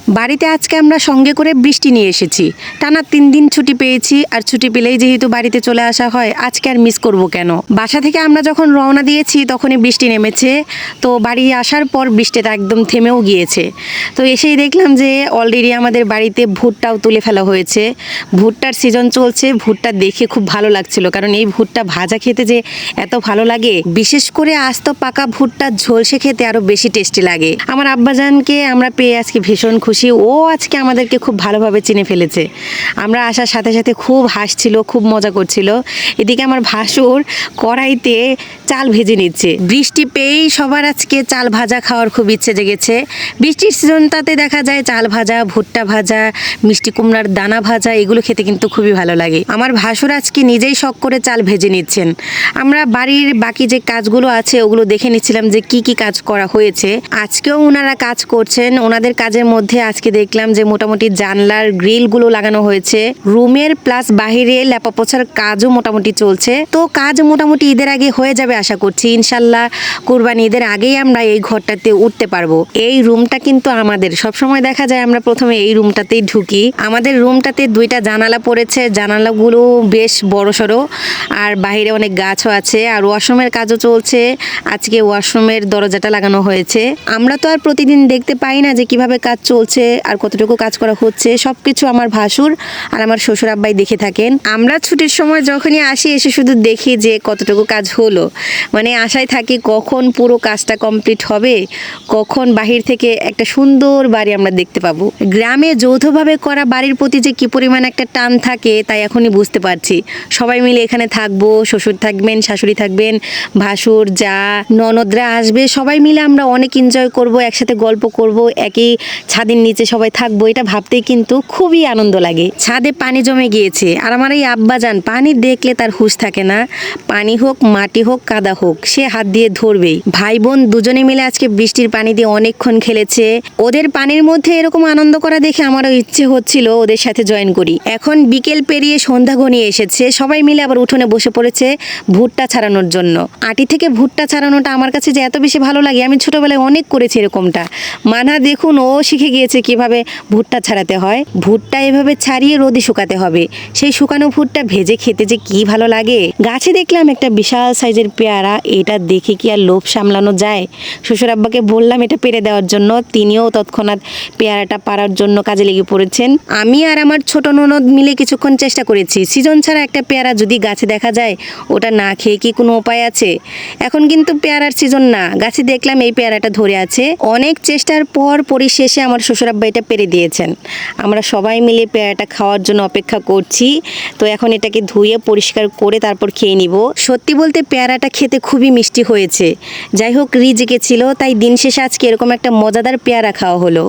বাড়িতে আজকে আমরা সঙ্গে করে বৃষ্টি নিয়ে এসেছি। টানা 3 দিন ছুটি পেয়েছি, আর ছুটি পেলেই যেহেতু বাড়িতে চলে আসা হয়, আজকে আর মিস করব কেন। বাসা থেকে আমরা যখন রওনা দিয়েছি তখনই বৃষ্টি নেমেছে। তো বাড়ি আসার পর বৃষ্টিটা একদম থেমেও গিয়েছে। তো এসেই দেখলাম যে অলরেডি আমাদের বাড়িতে ভুট্টাও তুলে ফেলা হয়েছে। ভুট্টার সিজন চলছে, ভুট্টা দেখে খুব ভালো লাগছিল, কারণ এই ভুট্টা ভাজা খেতে যে এত ভালো লাগে, বিশেষ করে আস্ত পাকা ভুট্টার ঝলসে খেতে আরো বেশি টেস্টি লাগে। আমার আব্বাজানকে আমরা পেয়ে আজকে ভীষণ খুশি। ও আজকে আমাদেরকে খুব ভালোভাবে চিনে ফেলেছে। আমরা আসার সাথে সাথে খুব হাসছিল, খুব মজা করছিল। এদিকে আমার ভাসুর কড়াইতে চাল ভেজে নিচ্ছে। বৃষ্টি পেয়েই সবার আজকে চাল ভাজা খাওয়ার খুব ইচ্ছে জেগেছে। বৃষ্টির সিজনটাতে দেখা যায় চাল ভাজা, ভুট্টা ভাজা, মিষ্টি কুমড়ার দানা ভাজা, এগুলো খেতে কিন্তু খুবই ভালো লাগে। আমার ভাসুর আজকে নিজেই শখ করে চাল ভেজে নিচ্ছেন। আমরা বাড়ির বাকি যে কাজগুলো আছে ওগুলো দেখে নিচ্ছিলাম যে কি কি কাজ করা হয়েছে। আজকেও ওনারা কাজ করছেন। ওনাদের কাজের মধ্যে আজকে দেখলাম যে মোটামুটি জানলার গ্রিলগুলো লাগানো হয়েছে। রুমের প্লাস বাহিরে লেপা পোছার কাজও মোটামুটি চলছে। তো কাজ মোটামুটি ঈদের আগে হয়ে যাবে আশা করছি। ইনশাল্লাহ কুরবানি ঈদের আগেই আমরা এই ঘরটাতে উঠতে পারবো। এই রুমটা কিন্তু আমাদের সবসময় দেখা যায় আমরা প্রথমে এই রুমটাতেই ঢুকি। আমাদের রুমটাতে 2টা জানালা পড়েছে, জানালাগুলো বেশ বড়সড়, আর বাইরে অনেক গাছও আছে, আর ওয়াশরুমের কাজও চলছে। আজকে ওয়াশরুমের দরজাটা লাগানো হয়েছে। আমরা তো আর প্রতিদিন দেখতে পাই না যে কিভাবে কাজ চলছে আর কতটুকু কাজ করা হচ্ছে। সবকিছু আমার ভাসুর আর আমার শ্বশুর আব্বাই দেখে থাকেন। আমরা ছুটির সময় যখনই আসি এসে শুধু দেখি যে কতটুকু কাজ হলো, মানে আশায় থাকি কখন পুরো কাজটা কমপ্লিট হবে, কখন বাহির থেকে একটা সুন্দর বাড়ি আমরা দেখতে পাবো। গ্রামে যৌথভাবে করা বাড়ির প্রতি যে কি পরিমাণ একটা টান থাকে তাই এখনই বুঝতে পারছি। সবাই মিলে এখানে থাকবো, শ্বশুর থাকবেন, শাশুড়ি থাকবেন, ভাসুর, যা, ননদরা আসবে, সবাই মিলে আমরা অনেক এনজয় করব, একসাথে গল্প করব, একই ছাদের নিচে সবাই থাকবো। এটা ভাবতেই কিন্তু খুবই আনন্দ লাগে। ছাদে পানি জমে গিয়েছে, আর আমার এই আব্বাজান পানি দেখলে তার হুঁশ থাকে না। পানি হোক, মাটি হোক, কাদা হোক, সে হাত দিয়ে ধরবেই। ভাই বোন দুজনে মিলে আজকে বৃষ্টির পানি দিয়ে অনেকক্ষণ খেলেছে। ওদের পানির মধ্যে এরকম আনন্দ করা দেখে আমারও ইচ্ছে হচ্ছিল ওদের সাথে জয়েন করি। এখন বিকেল পেরিয়ে সন্ধ্যা ঘনিয়ে এসেছে, সবাই মিলে আবার উঠোনে বসে পড়েছে ভুট্টা ছাড়ানোর জন্য। আটি থেকে ভুট্টা ছাড়ানোটা আমার কাছে যে এত বেশি ভালো লাগে, আমি ছোটবেলায় অনেক করেছি এরকমটা। মানহা দেখুন ও শিখে গিয়েছে কিভাবে ভুট্টা ছাড়াতে হয়। ভুট্টা এভাবে ছাড়িয়ে রোদে শুকাতে হবে। সেই শুকানো ভুট্টা ভেজে খেতে যে কি ভালো লাগে। গাছে দেখলাম একটা বিশাল সাইজের পেয়ারা, এটা দেখে কি আর লোভ সামলানো যায়। শ্বশুর আব্বাকে বললাম এটা পেরে দেওয়ার জন্য, তিনিও তৎক্ষণাৎ পেয়ারাটা পাড়ার জন্য কাজে লেগে পড়েছেন। আমি আর আমার ছোট ননদ মিলে কিছুক্ষণ চেষ্টা করেছি। সিজন ছাড়া একটা পেয়ারা যদি গাছে দেখা যায়, ওটা না খেয়ে কি কোনো উপায় আছে? এখন কিন্তু পেয়ারার সিজন না, গাছে দেখলাম এই পেয়ারাটা ধরে আছে। অনেক চেষ্টার পর পরিশেষে আমার শ্বশুর আব্বা এটা পেরে দিয়েছেন। আমরা সবাই মিলে পেয়ারাটা খাওয়ার জন্য অপেক্ষা করছি। তো এখন এটাকে ধুয়ে পরিষ্কার করে তারপর খেয়ে নিব। সত্যি বলতে পেয়ারাটা খেতে খুবই মিষ্টি হয়েছে। যাই হোক, রিজিকে ছিল, তাই দিন শেষে আজকে এরকম একটা মজাদার পেয়ারা খাওয়া হলো।